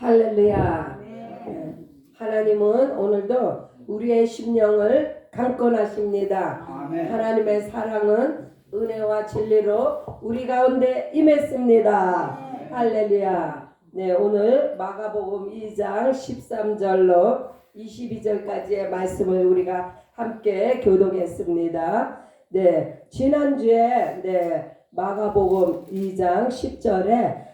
할렐루야. 네. 하나님은 오늘도 우리의 심령을 강권하십니다. 아멘. 하나님의 사랑은 은혜와 진리로 우리 가운데 임했습니다. 할렐루야. 네, 오늘 마가복음 2장 13절로 22절까지의 말씀을 우리가 함께 교독했습니다. 네, 지난주에 마가복음 2장 10절에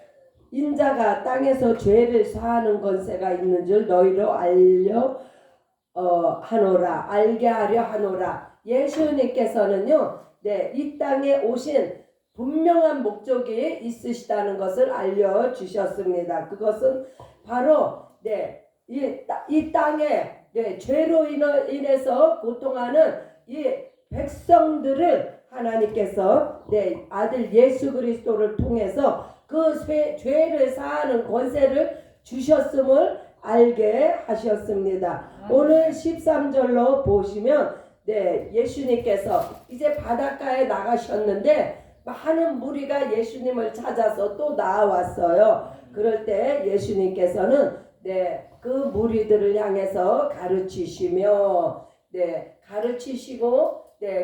인자가 땅에서 죄를 사하는 권세가 있는 줄 너희로 알게 하려 하노라. 예수님께서는요, 이 땅에 오신 분명한 목적이 있으시다는 것을 알려주셨습니다. 그것은 바로 이 땅에 죄로 인해서 고통하는 이 백성들을 하나님께서 아들 예수 그리스도를 통해서 그 죄를 사하는 권세를 주셨음을 알게 하셨습니다. 오늘 13절로 보시면 예수님께서 이제 바닷가에 나가셨는데 많은 무리가 예수님을 찾아서 또 나왔어요. 그럴 때 예수님께서는 그 무리들을 향해서 가르치시고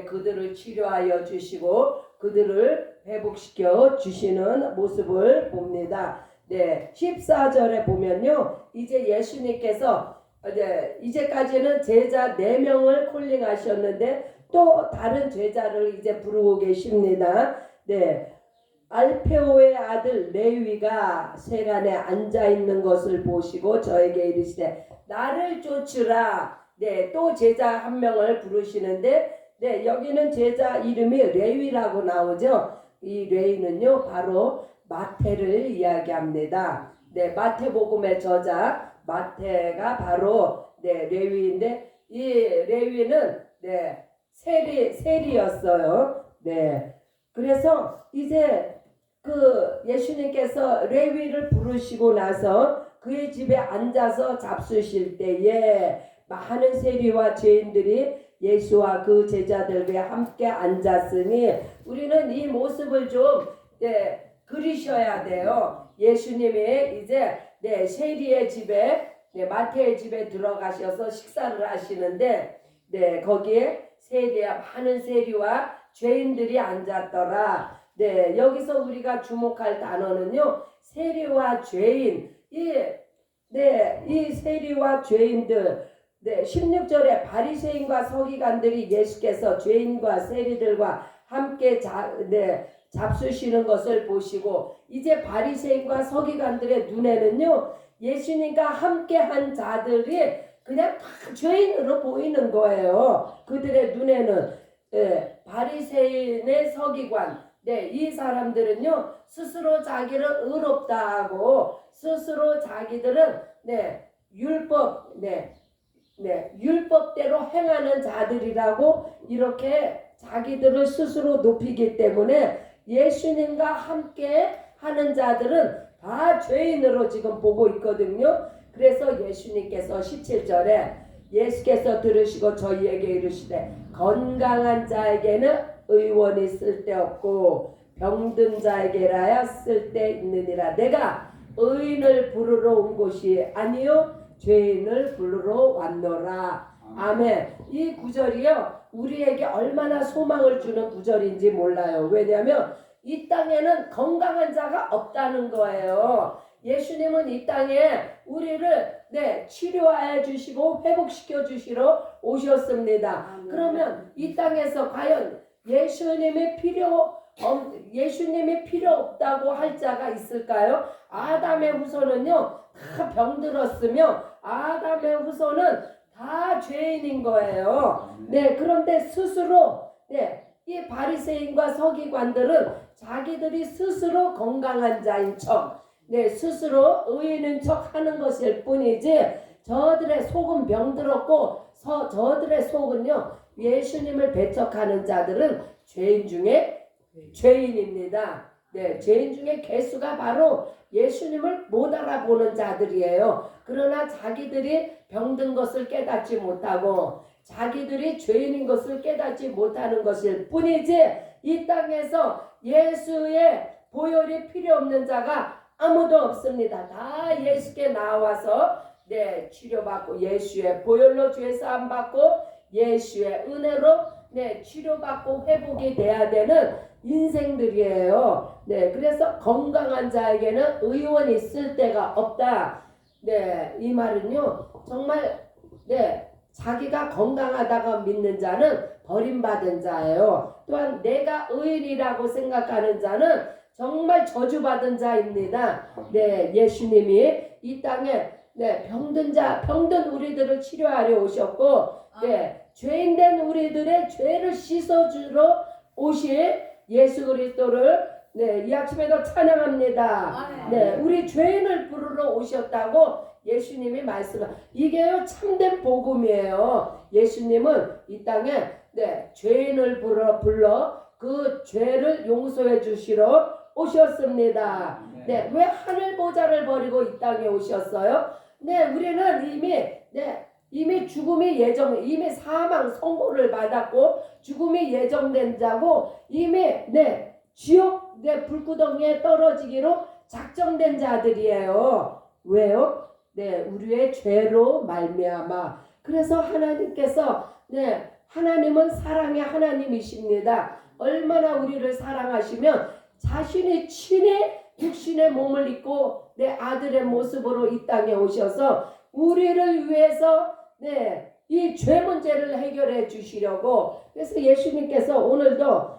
그들을 치료하여 주시고 그들을 회복시켜 주시는 모습을 봅니다. 14절에 보면요, 이제 예수님께서 이제까지는 제자 4명을 콜링하셨는데 또 다른 제자를 이제 부르고 계십니다. 알페오의 아들 레위가 세간에 앉아 있는 것을 보시고 저에게 이르시되 나를 쫓으라. 또 제자 한 명을 부르시는데 여기는 제자 이름이 레위라고 나오죠. 이 레위는요 바로 마태를 이야기합니다. 마태복음의 저자 마태가 바로 레위인데 이 레위는 세리였어요. 그래서 이제 그 예수님께서 레위를 부르시고 나서 그의 집에 앉아서 잡수실 때에 많은 세리와 죄인들이 예수와 그 제자들과 함께 앉았으니 우리는 이 모습을 좀 그리셔야 돼요. 예수님이 이제 세리의 집에 마태의 집에 들어가셔서 식사를 하시는데 거기에 많은 세리와 죄인들이 앉았더라. 여기서 우리가 주목할 단어는요, 세리와 죄인. 이 세리와 죄인들. 16절에 바리새인과 서기관들이 예수께서 죄인과 세리들과 함께 잡수시는 것을 보시고 이제 바리새인과 서기관들의 눈에는요, 예수님과 함께 한 자들이 그냥 다 죄인으로 보이는 거예요. 그들의 눈에는 바리새인의 서기관, 이 사람들은요 스스로 자기를 의롭다 하고 스스로 자기들은 율법대로 행하는 자들이라고 이렇게 자기들을 스스로 높이기 때문에 예수님과 함께 하는 자들은 다 죄인으로 지금 보고 있거든요. 그래서 예수님께서 17절에 예수께서 들으시고 저희에게 이르시되 건강한 자에게는 의원이 쓸데없고 병든 자에게라야 쓸데있느니라. 내가 의인을 부르러 온 곳이 아니요 죄인을 부르러 왔노라. 아멘. 이 구절이요 우리에게 얼마나 소망을 주는 구절인지 몰라요. 왜냐하면 이 땅에는 건강한 자가 없다는 거예요. 예수님은 이 땅에 우리를 치료하여 주시고 회복시켜 주시러 오셨습니다. 그러면 이 땅에서 과연 예수님이 필요 없다고 할 자가 있을까요? 아담의 후손은요 다 병들었으며 아담의 후손은 다 죄인인 거예요. 그런데 스스로 이 바리새인과 서기관들은 자기들이 스스로 건강한 자인 척, 스스로 의인인 척 하는 것일 뿐이지 저들의 속은 병들었고 저들의 속은요 예수님을 배척하는 자들은 죄인 중에 죄인입니다. 죄인 중에 개수가 바로 예수님을 못 알아보는 자들이에요. 그러나 자기들이 병든 것을 깨닫지 못하고 자기들이 죄인인 것을 깨닫지 못하는 것일 뿐이지 이 땅에서 예수의 보혈이 필요 없는 자가 아무도 없습니다. 다 예수께 나와서 네 치료받고 예수의 보혈로 죄사함 받고 예수의 은혜로 네 치료받고 회복이 돼야 되는 인생들이에요. 네 그래서 건강한 자에게는 의원이 쓸 데가 없다. 네 이 말은요 정말 네 자기가 건강하다고 믿는 자는 버림받은 자예요. 또한 내가 의인이라고 생각하는 자는 정말 저주받은 자입니다. 네, 예수님이 이 땅에 네, 병든 우리들을 치료하려 오셨고, 네, 죄인된 우리들의 죄를 씻어주러 오실 예수 그리스도를 네, 이 아침에도 찬양합니다. 네, 우리 죄인을 부르러 오셨다고 예수님이 이게요 참된 복음이에요. 예수님은 이 땅에 네, 죄인을 불러 그 죄를 용서해 주시러 오셨습니다. 네, 왜 하늘 보좌를 버리고 이 땅에 오셨어요? 네, 우리는 이미 죽음이 이미 사망 선고를 받았고 죽음이 예정된 자고 이미 지옥 불구덩이에 떨어지기로 작정된 자들이에요. 왜요? 네, 우리의 죄로 말미암아. 그래서 하나님께서 하나님은 사랑의 하나님이십니다. 얼마나 우리를 사랑하시면 자신이 친히 육신의 몸을 입고 내 아들의 모습으로 이 땅에 오셔서 우리를 위해서 이 죄 문제를 해결해 주시려고. 그래서 예수님께서 오늘도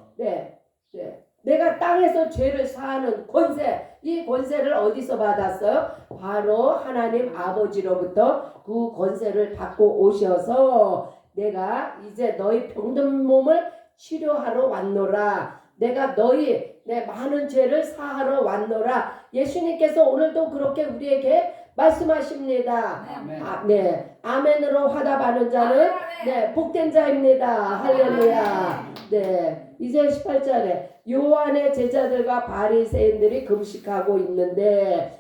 내가 땅에서 죄를 사하는 권세, 이 권세를 어디서 받았어요? 바로 하나님 아버지로부터 그 권세를 받고 오셔서 내가 이제 너희 병든 몸을 치료하러 왔노라. 내가 너희 많은 죄를 사하러 왔노라. 예수님께서 오늘도 그렇게 우리에게 말씀하십니다. 네. 아멘으로 화답하는 자는 복된 자입니다. 할렐루야. 네. 이제 18절에 요한의 제자들과 바리새인들이 금식하고 있는데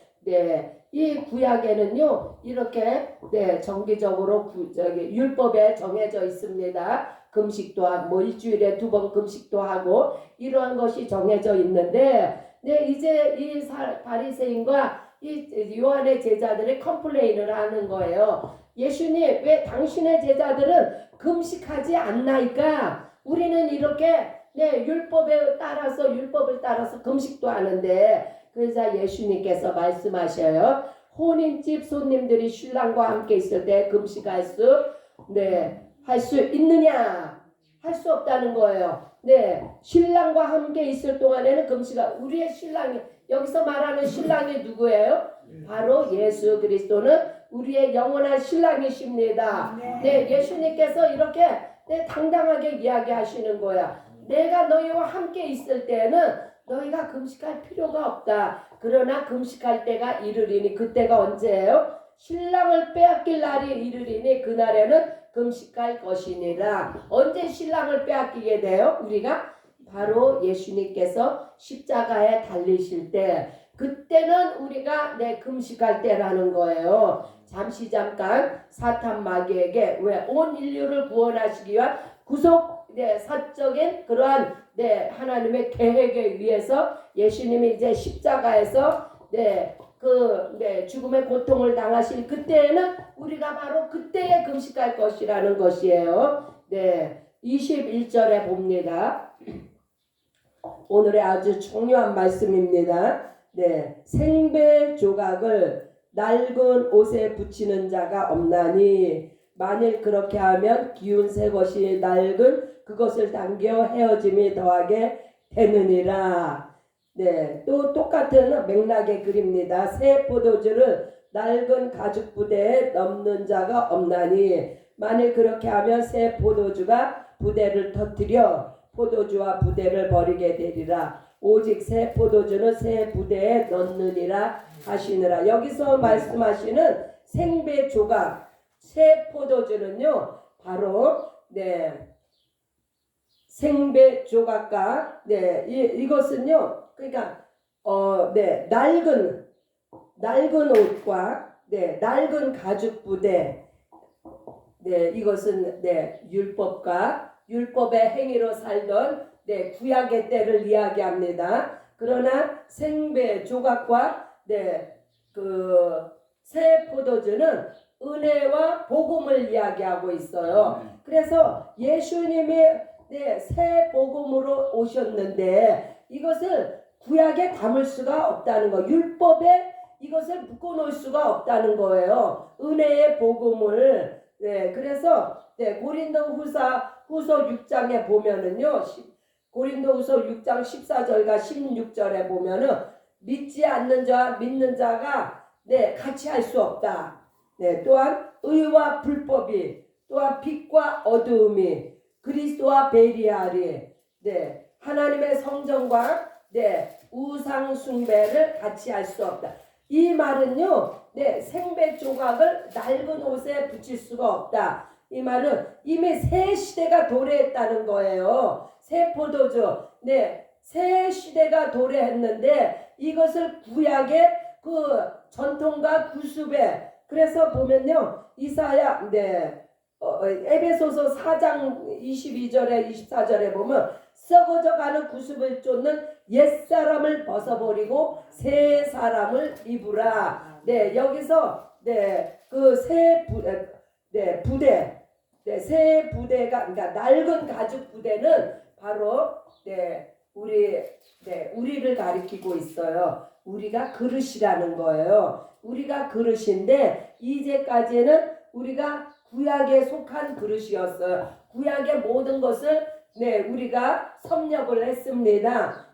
이 구약에는요 이렇게 정기적으로 율법에 정해져 있습니다. 금식도 하고 일주일에 2번 금식도 하고 이러한 것이 정해져 있는데 이제 이 바리새인과 이 요한의 제자들이 컴플레인을 하는 거예요. 예수님 왜 당신의 제자들은 금식하지 않나이까? 우리는 이렇게 율법을 따라서 금식도 하는데. 그래서 예수님께서 말씀하셔요. 혼인집 손님들이 신랑과 함께 있을 때 금식할 수 있느냐? 할 수 없다는 거예요. 신랑과 함께 있을 동안에는 우리의 신랑이 여기서 말하는 신랑이 누구예요? 바로 예수 그리스도는 우리의 영원한 신랑이십니다. 예수님께서 이렇게 당당하게 이야기하시는 거야. 내가 너희와 함께 있을 때는 너희가 금식할 필요가 없다. 그러나 금식할 때가 이르리니 그때가 언제예요? 신랑을 빼앗길 날이 이르리니 그날에는 금식할 것이니라. 언제 신랑을 빼앗기게 돼요? 우리가 바로 예수님께서 십자가에 달리실 때 그때는 우리가 금식할 때라는 거예요. 잠깐 사탄 마귀에게 왜 온 인류를 구원하시기 위한 사적인 그러한 하나님의 계획에 의해서 예수님이 이제 십자가에서 죽음의 고통을 당하실 그때에는 우리가 바로 그때에 금식할 것이라는 것이에요. 21절에 봅니다. 오늘의 아주 중요한 말씀입니다. 생배 조각을 낡은 옷에 붙이는 자가 없나니 만일 그렇게 하면 기운 새 것이 낡은 그것을 당겨 헤어짐이 더하게 되느니라. 또 똑같은 맥락의 글입니다. 새 포도주를 낡은 가죽 부대에 넣는 자가 없나니 만일 그렇게 하면 새 포도주가 부대를 터뜨려 포도주와 부대를 버리게 되리라. 오직 새 포도주는 새 부대에 넣느니라 하시느라. 여기서 말씀하시는 생배 조각 새 포도주는요 바로 생배 조각과 이것은요 그러니까 낡은 옷과 낡은 가죽 부대 이것은 율법과 율법의 행위로 살던 구약의 때를 이야기합니다. 그러나 생배 조각과 새 포도주는 은혜와 복음을 이야기하고 있어요. 그래서 예수님이 새 복음으로 오셨는데 이것을 구약에 담을 수가 없다는 거, 율법에 이것을 묶어놓을 수가 없다는 거예요. 은혜의 복음을. 그래서 고린도후서 6장에 보면은요, 고린도후서 6장 14절과 16절에 보면은 믿지 않는 자와 믿는 자가 같이 할 수 없다. 또한 의와 불법이, 또한 빛과 어두움이, 그리스도와 베리알이, 하나님의 성전과 우상 숭배를 같이 할 수 없다. 이 말은요, 생배 조각을 낡은 옷에 붙일 수가 없다. 이 말은 이미 새 시대가 도래했다는 거예요. 새 포도주, 새 시대가 도래했는데 이것을 구약의 그 전통과 구습에, 그래서 보면요, 이사야, 에베소서 4장 22절에 24절에 보면 썩어져가는 구습을 쫓는 옛사람을 벗어버리고 새 사람을 입으라. 여기서 그 새 부대, 새 부대가, 그러니까 낡은 가죽 부대는 바로 우리를 가리키고 있어요. 우리가 그릇이라는 거예요. 우리가 그릇인데 이제까지는 우리가 구약에 속한 그릇이었어요. 구약의 모든 것을 우리가 섭렵을 했습니다.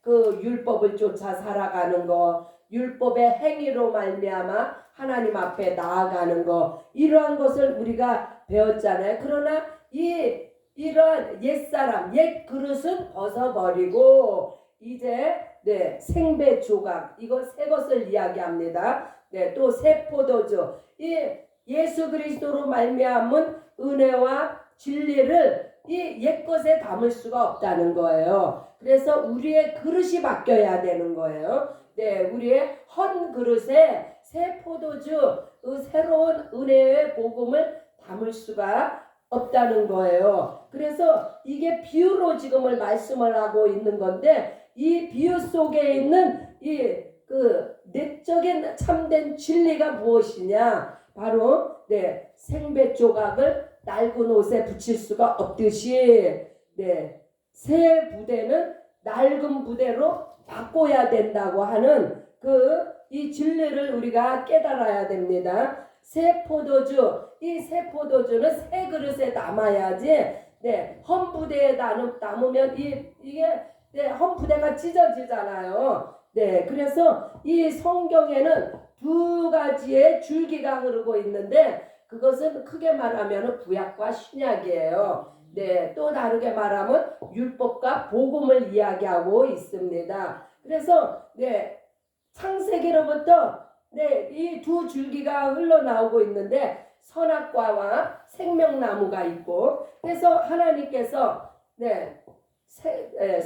그 율법을 쫓아 살아가는 거, 율법의 행위로 말미암아 하나님 앞에 나아가는 거, 이러한 것을 우리가 배웠잖아요. 그러나 이러한 옛사람, 옛 그릇은 벗어버리고 이제 생배 조각, 이거 새 것을 이야기합니다. 또 새 포도주, 이 예수 그리스도로 말미암은 은혜와 진리를 이 옛것에 담을 수가 없다는 거예요. 그래서 우리의 그릇이 바뀌어야 되는 거예요. 우리의 헌 그릇에 새 포도주, 새로운 은혜의 복음을 담을 수가 없다는 거예요. 그래서 이게 비유로 지금을 말씀을 하고 있는 건데, 이 비유 속에 있는 그 내적인 참된 진리가 무엇이냐? 바로 생배 조각을 낡은 옷에 붙일 수가 없듯이 새 부대는 낡은 부대로 바꿔야 된다고 하는 이 진리를 우리가 깨달아야 됩니다. 새 포도주, 이 새 포도주는 새 그릇에 담아야지 헌 부대에 담으면 이게 헌 부대가 찢어지잖아요. 그래서 이 성경에는 두 가지의 줄기가 흐르고 있는데 그것은 크게 말하면 구약과 신약이에요. 또 다르게 말하면 율법과 복음을 이야기하고 있습니다. 그래서 창세기로부터 이 두 줄기가 흘러나오고 있는데 선악과와 생명나무가 있고, 그래서 하나님께서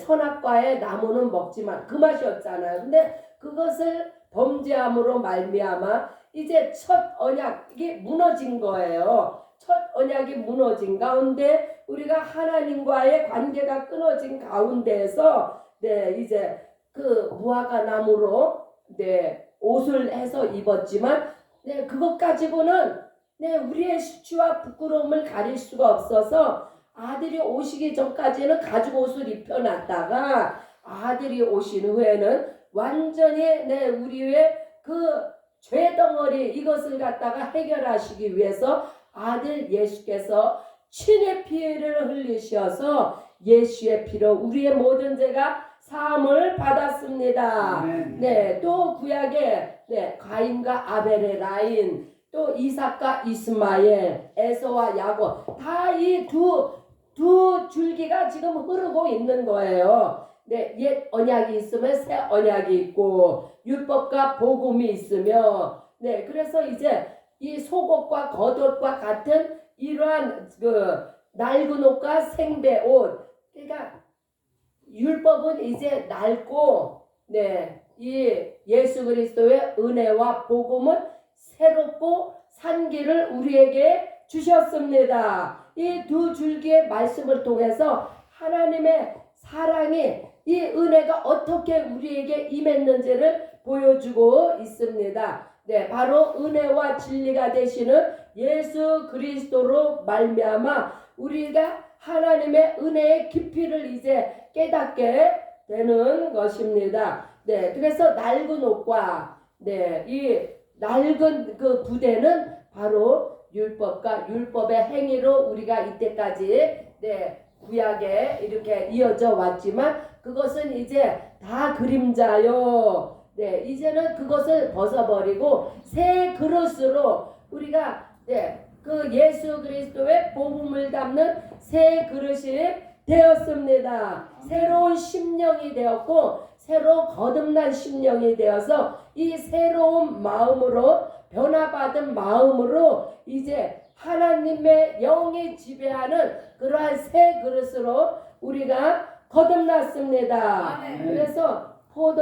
선악과의 나무는 먹지만 그 맛이었잖아요. 근데 그것을 범죄함으로 말미암아 이제 첫 언약이 무너진 거예요. 첫 언약이 무너진 가운데 우리가 하나님과의 관계가 끊어진 가운데에서 이제 그 무화과 나무로 옷을 해서 입었지만 그것 가지고는 우리의 수치와 부끄러움을 가릴 수가 없어서 아들이 오시기 전까지는 가죽 옷을 입혀놨다가 아들이 오신 후에는 완전히 우리의 그 죄덩어리 이것을 갖다가 해결하시기 위해서 아들 예수께서 친의 피를 흘리셔서 예수의 피로 우리의 모든 죄가 사함을 받았습니다. 또 구약에 가인과 아벨의 라인, 또 이삭과 이스마엘, 에서와 야곱, 다 이 두 줄기가 지금 흐르고 있는 거예요. 옛 언약이 있으면 새 언약이 있고 율법과 복음이 있으며 그래서 이제 이 속옷과 겉옷과 같은 이러한 그 낡은 옷과 생배 옷, 그러니까 율법은 이제 낡고 이 예수 그리스도의 은혜와 복음은 새롭고 산 길을 우리에게 주셨습니다. 이 두 줄기의 말씀을 통해서 하나님의 사랑이, 이 은혜가 어떻게 우리에게 임했는지를 보여주고 있습니다. 네, 바로 은혜와 진리가 되시는 예수 그리스도로 말미암아 우리가 하나님의 은혜의 깊이를 이제 깨닫게 되는 것입니다. 네, 그래서 낡은 옷과 네, 이 낡은 그 부대는 바로 율법과 율법의 행위로 우리가 이때까지 네, 구약에 이렇게 이어져 왔지만 그것은 이제 다 그림자요. 네, 이제는 그것을 벗어버리고 새 그릇으로 우리가 네, 그 예수 그리스도의 복음을 담는 새 그릇이 되었습니다. 새로운 심령이 되었고 새로 거듭난 심령이 되어서 이 새로운 마음으로 변화받은 마음으로 이제 하나님의 영이 지배하는 그러한 새 그릇으로 우리가 거듭났습니다. 그래서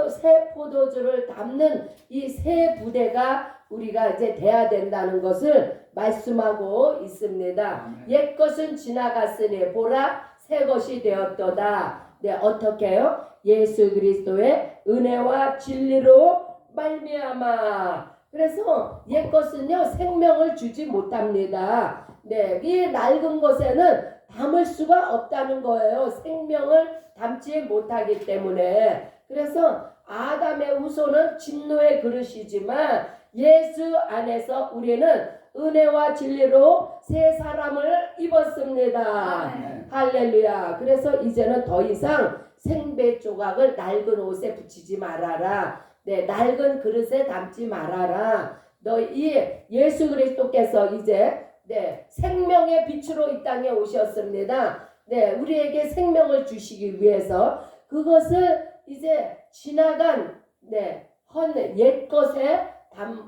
새 포도주를 담는 이 새 부대가 우리가 이제 돼야 된다는 것을 말씀하고 있습니다. 옛것은 지나갔으니 보라 새 것이 되었도다. 네, 어떻게 해요? 예수 그리스도의 은혜와 진리로 말미암아. 그래서 옛것은요 생명을 주지 못합니다. 네, 이 낡은 것에는 담을 수가 없다는 거예요. 생명을 담지 못하기 때문에. 그래서 아담의 후손은 진노의 그릇이지만 예수 안에서 우리는 은혜와 진리로 새 사람을 입었습니다. 할렐루야. 그래서 이제는 더 이상 생배 조각을 낡은 옷에 붙이지 말아라. 네, 낡은 그릇에 담지 말아라. 이 예수 그리스도께서 이제 네, 생명의 빛으로 이 땅에 오셨습니다. 네, 우리에게 생명을 주시기 위해서 그것을 이제 지나간 네, 옛 것에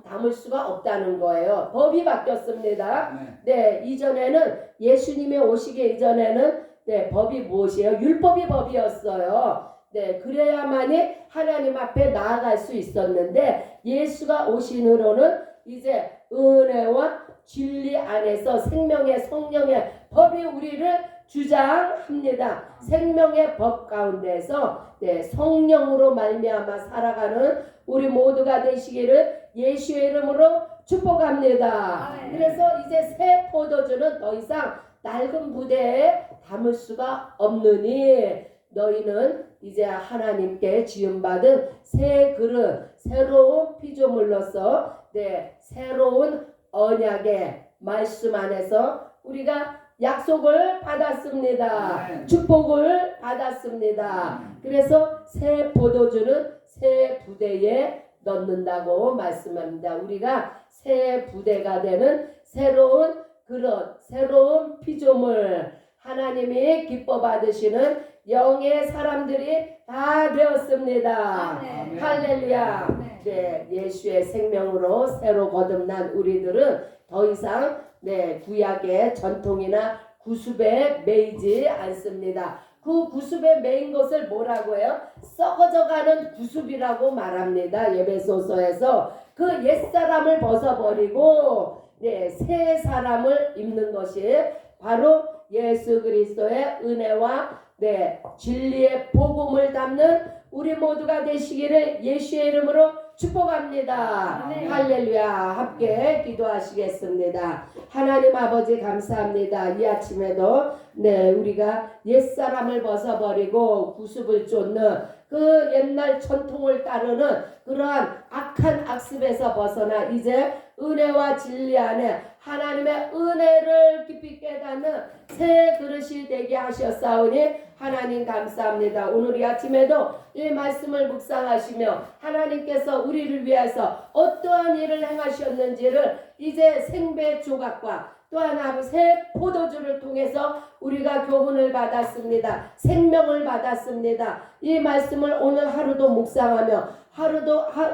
담을 수가 없다는 거예요. 법이 바뀌었습니다. 네, 이전에는 예수님이 오시기 이전에는 네, 법이 무엇이에요? 율법이 법이었어요. 네, 그래야만이 하나님 앞에 나아갈 수 있었는데 예수가 오신 후로는 이제 은혜와 진리 안에서 생명의 성령의 법이 우리를 주장합니다. 생명의 법 가운데서 네, 성령으로 말미암아 살아가는 우리 모두가 되시기를 예수의 이름으로 축복합니다. 그래서 이제 새 포도주는 더 이상 낡은 부대에 담을 수가 없느니 너희는 이제 하나님께 지음받은 새 그릇 새로운 피조물로서 네, 새로운 언약의 말씀 안에서 우리가 약속을 받았습니다. 축복을 받았습니다. 그래서 새 포도주는 새 부대에 넣는다고 말씀합니다. 우리가 새 부대가 되는 새로운 그릇, 새로운 피조물, 하나님이 기뻐 받으시는 영의 사람들이 다 되었습니다. 할렐루야. 네, 예수의 생명으로 새로 거듭난 우리들은 더 이상 네, 구약의 전통이나 구습에 매이지 않습니다. 그 구습에 매인 것을 뭐라고 해요? 썩어져가는 구습이라고 말합니다. 에베소서에서 그 옛사람을 벗어버리고 네, 새 사람을 입는 것이 바로 예수 그리스도의 은혜와 네, 진리의 복음을 담는 우리 모두가 되시기를 예수의 이름으로 축복합니다. 할렐루야. 함께 기도하시겠습니다. 하나님 아버지 감사합니다. 이 아침에도 네, 우리가 옛사람을 벗어버리고 구습을 쫓는 그 옛날 전통을 따르는 그러한 악한 악습에서 벗어나 이제 은혜와 진리 안에 하나님의 은혜를 깊이 깨닫는 새 그릇이 되게 하셨사오니 하나님 감사합니다. 오늘 이 아침에도 이 말씀을 묵상하시며 하나님께서 우리를 위해서 어떠한 일을 행하셨는지를 이제 생배 조각과 또 하나 새 포도주를 통해서 우리가 교훈을 받았습니다. 생명을 받았습니다. 이 말씀을 오늘 하루도 묵상하며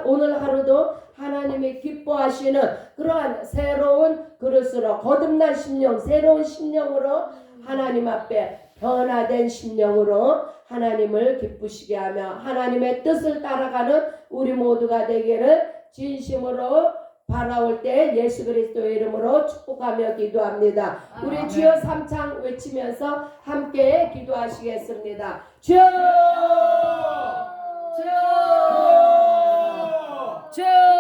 오늘 하루도 하나님이 기뻐하시는 그러한 새로운 그릇으로 거듭난 심령, 새로운 심령으로 하나님 앞에 변화된 심령으로 하나님을 기쁘시게 하며 하나님의 뜻을 따라가는 우리 모두가 되기를 진심으로 바라올 때 예수 그리스도의 이름으로 축복하며 기도합니다. 우리 주여 삼창 외치면서 함께 기도하시겠습니다. 주여! 주여! 주